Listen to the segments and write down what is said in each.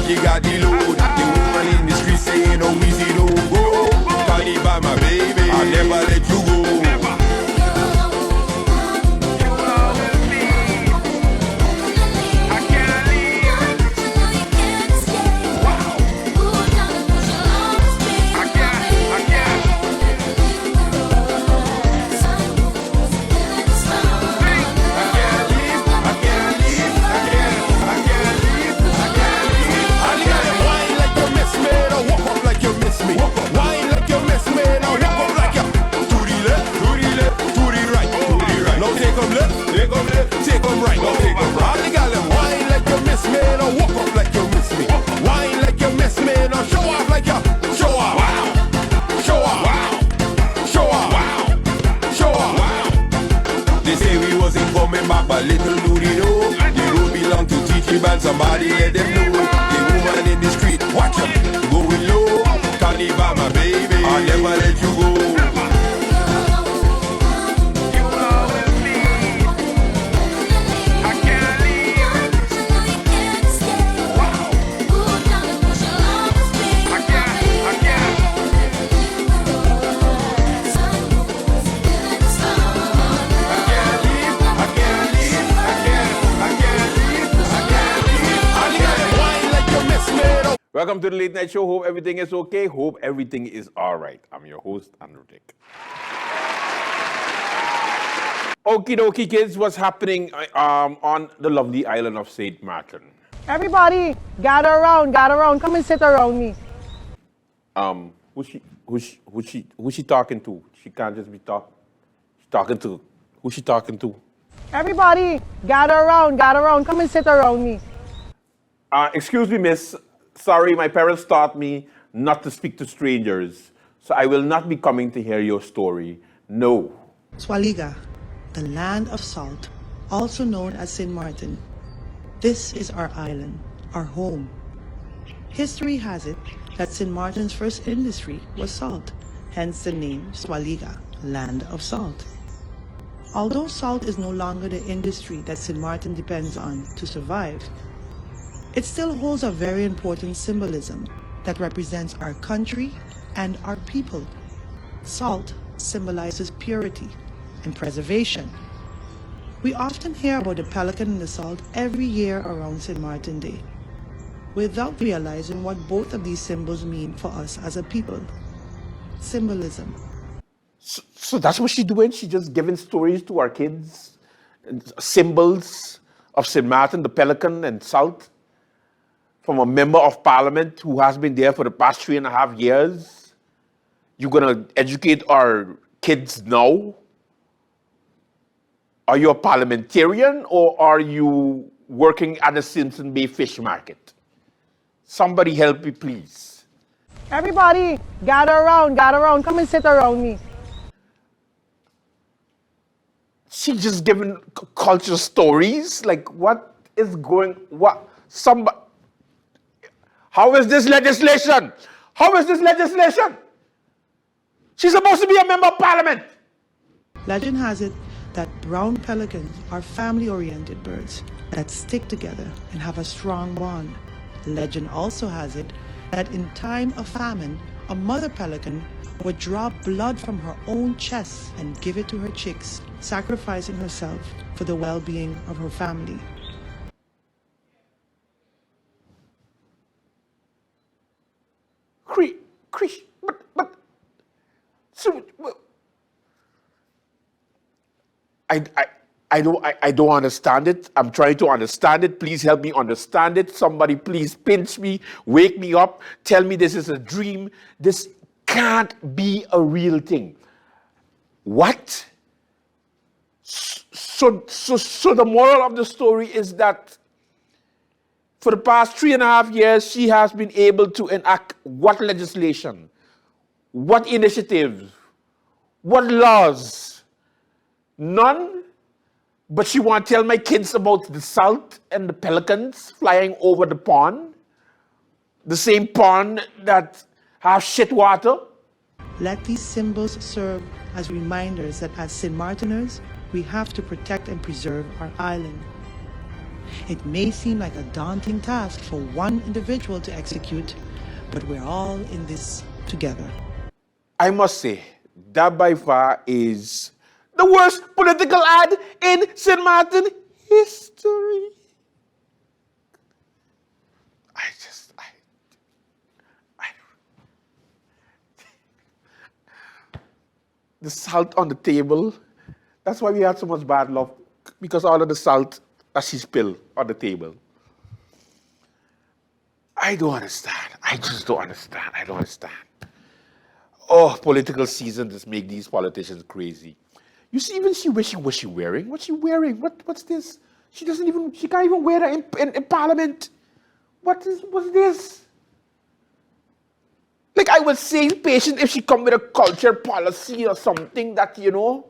she got the load. The woman in the street saying, oh, easy, no go. Call me by my baby, I'll never let you go. Take them right, no take them right. All the gal them wine like you miss me, or walk up like you miss me. Wine like you miss me, or show off like you show off. Wow, show off. Wow, show off. Wow, show off. Wow. They say we wasn't coming back, but little do they know. The road belong to TT Band, somebody let them know. The woman in the street, watch her, going low. Call me by my baby, I'll never let you go. Welcome to the Late Night Show. Hope everything is okay. Hope everything is all right. I'm your host, Andrew Dick. Okie dokie, kids. What's happening on the lovely island of St. Martin? Everybody, gather around. Come and sit around me. Who's she talking to? She can't just be talking to. Who's she talking to? Everybody, gather around. Come and sit around me. Excuse me, miss. Sorry, my parents taught me not to speak to strangers, so I will not be coming to hear your story. No. Swaliga, the land of salt, also known as St. Martin. This is our island, our home. History has it that St. Martin's first industry was salt, hence the name Swaliga, land of salt. Although salt is no longer the industry that St. Martin depends on to survive, it still holds a very important symbolism that represents our country and our people. Salt symbolizes purity and preservation. We often hear about the pelican and the salt every year around St. Martin Day, without realizing what both of these symbols mean for us as a people. Symbolism. So that's what she's doing? She's just giving stories to our kids? Symbols of St. Martin, the pelican and salt? From a member of parliament who has been there for the past 3.5 years? You're going to educate our kids now? Are you a parliamentarian or are you working at the Simpson Bay Fish Market? Somebody help me, please. Everybody, gather around. Come and sit around me. She's just giving culture stories? Like, what is going... How is this legislation? She's supposed to be a member of parliament. Legend has it that brown pelicans are family-oriented birds that stick together and have a strong bond. Legend also has it that in time of famine, a mother pelican would draw blood from her own chest and give it to her chicks, sacrificing herself for the well-being of her family. I don't understand it. I'm trying to understand it. Please help me understand it. Somebody please pinch me, wake me up, tell me this is a dream. This can't be a real thing. What? So the moral of the story is that for the past 3.5 years, she has been able to enact what legislation, what initiatives, what laws? None. But she want to tell my kids about the salt and the pelicans flying over the pond, the same pond that has shit water. Let these symbols serve as reminders that as St. Martiners, we have to protect and preserve our island. It may seem like a daunting task for one individual to execute, but we're all in this together. I must say, that by far is the worst political ad in St. Martin history. The salt on the table, that's why we had so much bad luck, because all of the salt that she spilled on the table. I don't understand. I just don't understand. I don't understand. Oh, political season just make these politicians crazy. You see, even what's she wearing? What's she wearing? What's this? She can't even wear that in Parliament. What's this? Like, I would say patient if she come with a culture policy or something that, you know.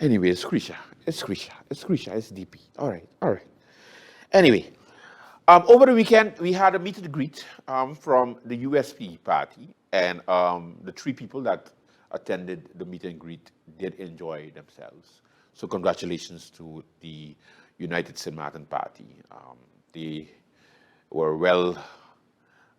Anyway, it's Grisha. It's DP. All right. Anyway, over the weekend, we had a meet and greet from the USP party, and the 3 people that attended the meet and greet did enjoy themselves. So congratulations to the United St. Martin Party. They were well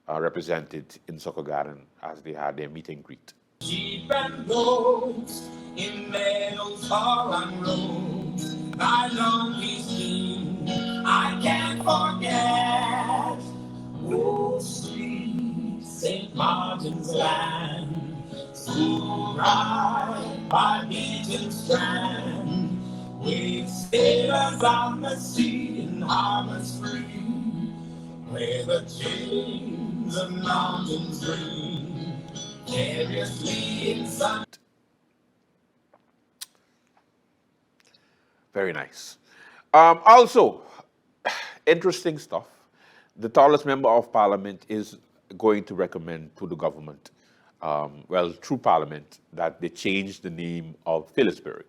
represented in Soccer Garden as they had their meet and greet. Sheep and goats in meadows far and roads, thy lonely stream I can't forget. Oh, sweet St. Martin's land, so right by beaten strand, with sailors on the sea in harbor's free, where the chains of mountains gleam. Very nice. Also, interesting stuff. The tallest member of parliament is going to recommend to the government, through parliament, that they change the name of Philipsburg.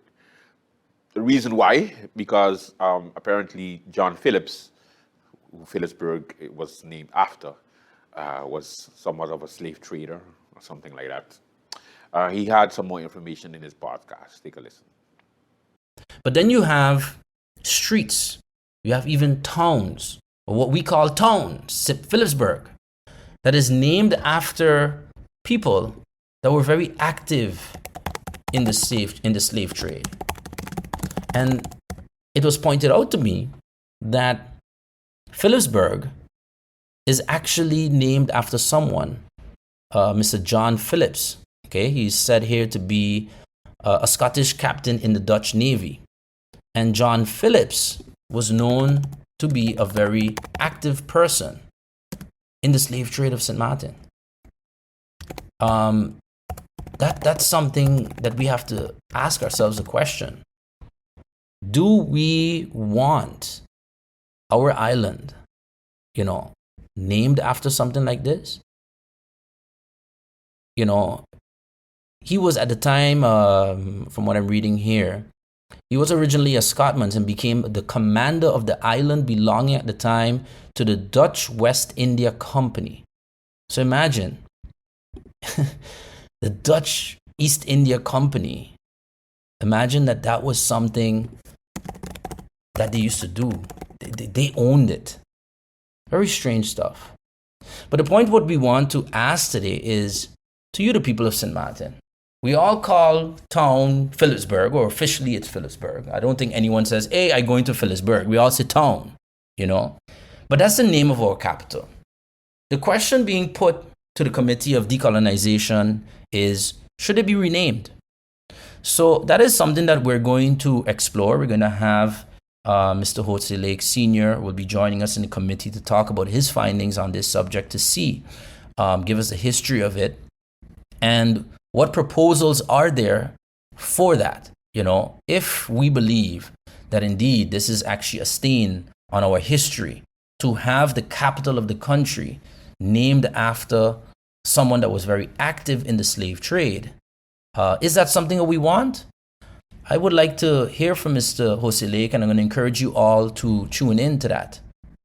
The reason why, because apparently John Phillips, who Philipsburg was named after, was somewhat of a slave trader, or something like that. He had some more information in his podcast. Take a listen. But then you have streets. You have even towns, or what we call towns, Philipsburg, that is named after people that were very active in the slave trade. And it was pointed out to me that Philipsburg is actually named after someone, Mr. John Phillips. Okay, he's said here to be a Scottish captain in the Dutch Navy. And John Phillips was known to be a very active person in the slave trade of St. Martin. That's something that we have to ask ourselves a question. Do we want our island, named after something like this? He was at the time, from what I'm reading here, he was originally a Scotsman and became the commander of the island belonging at the time to the Dutch West India Company. So imagine, the Dutch East India Company, imagine that was something that they used to do. They owned it. Very strange stuff. But the point what we want to ask today is, to you, the people of St. Martin, we all call town Philipsburg, or officially it's Philipsburg. I don't think anyone says, hey, I'm going to Philipsburg. We all say town, But that's the name of our capital. The question being put to the Committee of Decolonization is, should it be renamed? So that is something that we're going to explore. We're going to have Mr. Jose Lake Sr. will be joining us in the committee to talk about his findings on this subject, to see, give us a history of it, and what proposals are there for that? If we believe that indeed this is actually a stain on our history to have the capital of the country named after someone that was very active in the slave trade, is that something that we want? I would like to hear from Mr. Jose Lake, and I'm going to encourage you all to tune in to that,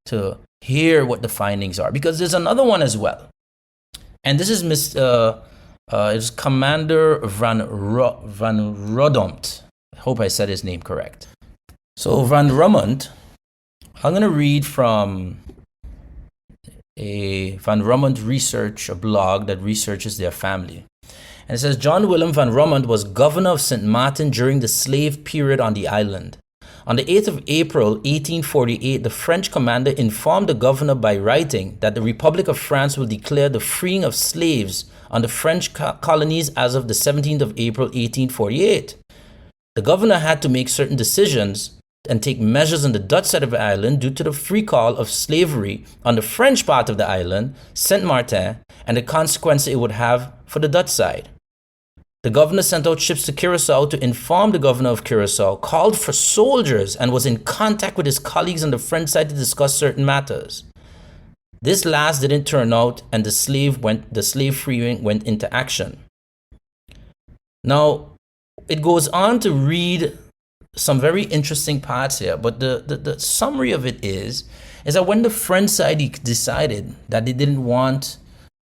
to hear what the findings are, because there's another one as well. And this is It's Commander Van Rodompt. I hope I said his name correct. So Van Rodompt, I'm going to read from a Van Rodompt research, a blog that researches their family. And it says, John Willem Van Rodompt was governor of St. Martin during the slave period on the island. On the 8th of April, 1848, the French commander informed the governor by writing that the Republic of France will declare the freeing of slaves on the French colonies as of the 17th of April, 1848. The governor had to make certain decisions and take measures on the Dutch side of the island due to the free call of slavery on the French part of the island, Saint Martin, and the consequences it would have for the Dutch side. The governor sent out ships to Curacao to inform the governor of Curacao, called for soldiers, and was in contact with his colleagues on the French side to discuss certain matters. This last didn't turn out, and the slave freeing went into action. Now, it goes on to read some very interesting parts here, but the summary of it is that when the French side decided that they didn't want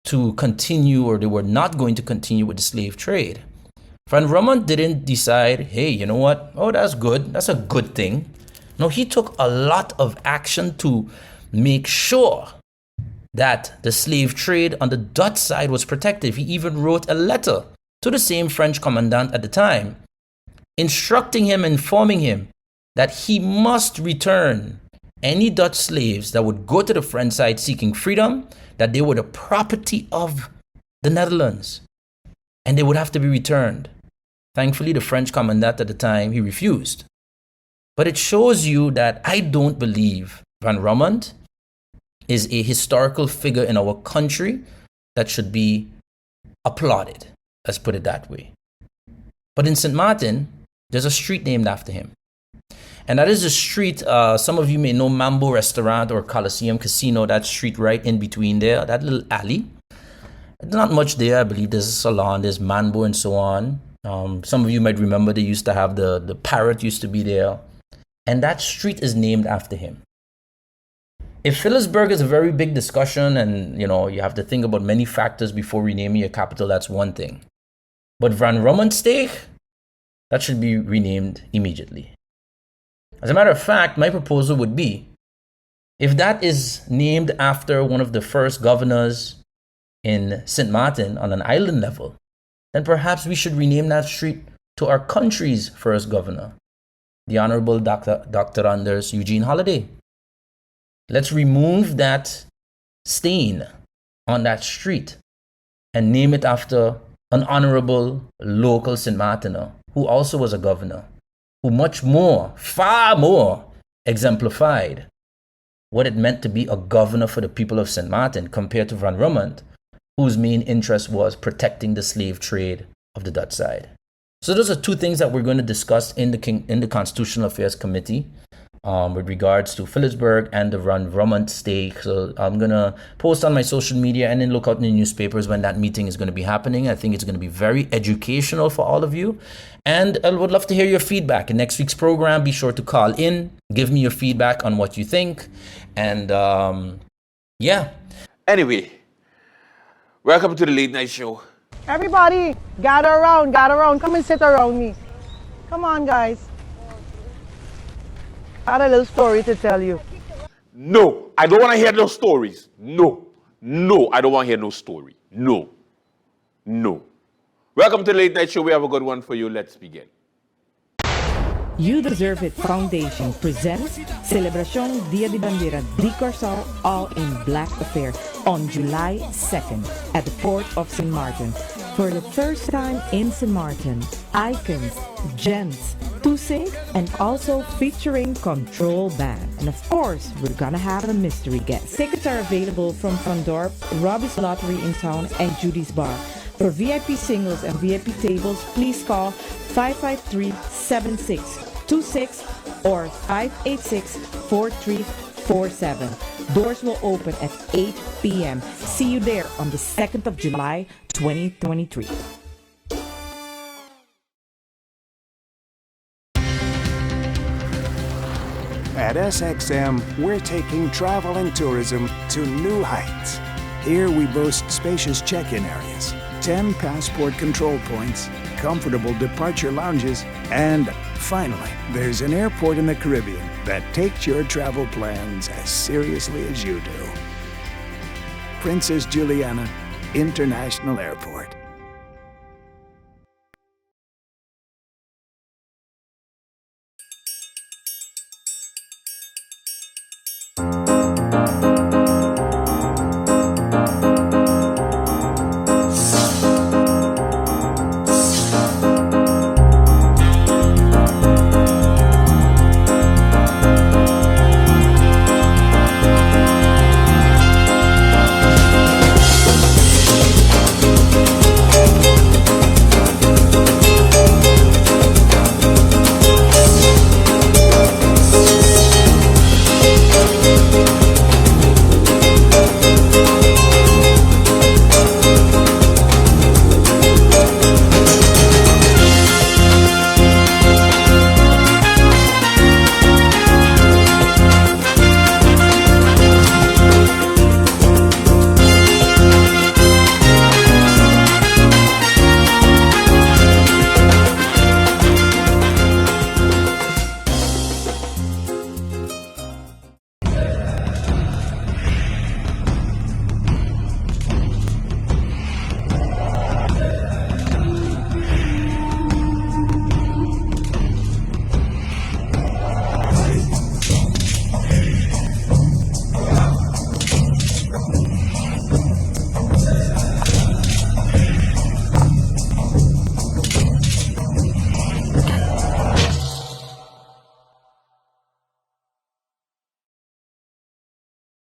to continue, or they were not going to continue with the slave trade, Van Rodompt didn't decide, hey, you know what? Oh, that's good. That's a good thing. No, he took a lot of action to make sure that the slave trade on the Dutch side was protected. He even wrote a letter to the same French commandant at the time, instructing him, informing him that he must return any Dutch slaves that would go to the French side seeking freedom, that they were the property of the Netherlands, and they would have to be returned. Thankfully, the French commandant at the time, he refused. But it shows you that I don't believe Van Rodompt is a historical figure in our country that should be applauded. Let's put it that way. But in St. Martin, there's a street named after him. And that is the street, some of you may know Mambo Restaurant or Coliseum Casino, that street right in between there, that little alley. Not much there. I believe there's a salon, there's Mambo and so on. Some of you might remember they used to have the parrot used to be there. And that street is named after him. If Philipsburg is a very big discussion and, you know, you have to think about many factors before renaming your capital, that's one thing. But Van Rodompt, that should be renamed immediately. As a matter of fact, my proposal would be, if that is named after one of the first governors in St. Martin on an island level, then perhaps we should rename that street to our country's first governor, the Honorable Dr. Anders Eugene Holliday. Let's remove that stain on that street and name it after an honorable local St. Martiner who also was a governor, who much more, far more exemplified what it meant to be a governor for the people of St. Martin compared to Van Rodompt, whose main interest was protecting the slave trade of the Dutch side. So those are two things that we're going to discuss in the Constitutional Affairs Committee with regards to Philipsburg and the Van Rodompt stake. So I'm going to post on my social media and then look out in the newspapers when that meeting is going to be happening. I think it's going to be very educational for all of you. And I would love to hear your feedback. In next week's program, be sure to call in, give me your feedback on what you think. And yeah. Anyway, welcome to the Late Night Show. Everybody, gather around. Come and sit around me. Come on, guys. I had a little story to tell you. No, I don't want to hear no stories. No, I don't want to hear no story. No. Welcome to the Late Night Show. We have a good one for you. Let's begin. You Deserve It Foundation presents Celebración Día de Bandera de Curacao All in Black Affair on July 2nd at the Port of St. Martin. For the first time in St. Martin, icons, gents, to sing, and also featuring Control Band. And of course, we're gonna have a mystery guest. Tickets are available from Dorp, Robbie's Lottery in Town, and Judy's Bar. For VIP singles and VIP tables, please call 553-7626 or 586-4347. Doors will open at 8 p.m. See you there on the 2nd of July, 2023. At SXM, we're taking travel and tourism to new heights. Here we boast spacious check-in areas, 10 passport control points, comfortable departure lounges, and finally, there's an airport in the Caribbean that takes your travel plans as seriously as you do. Princess Juliana International Airport.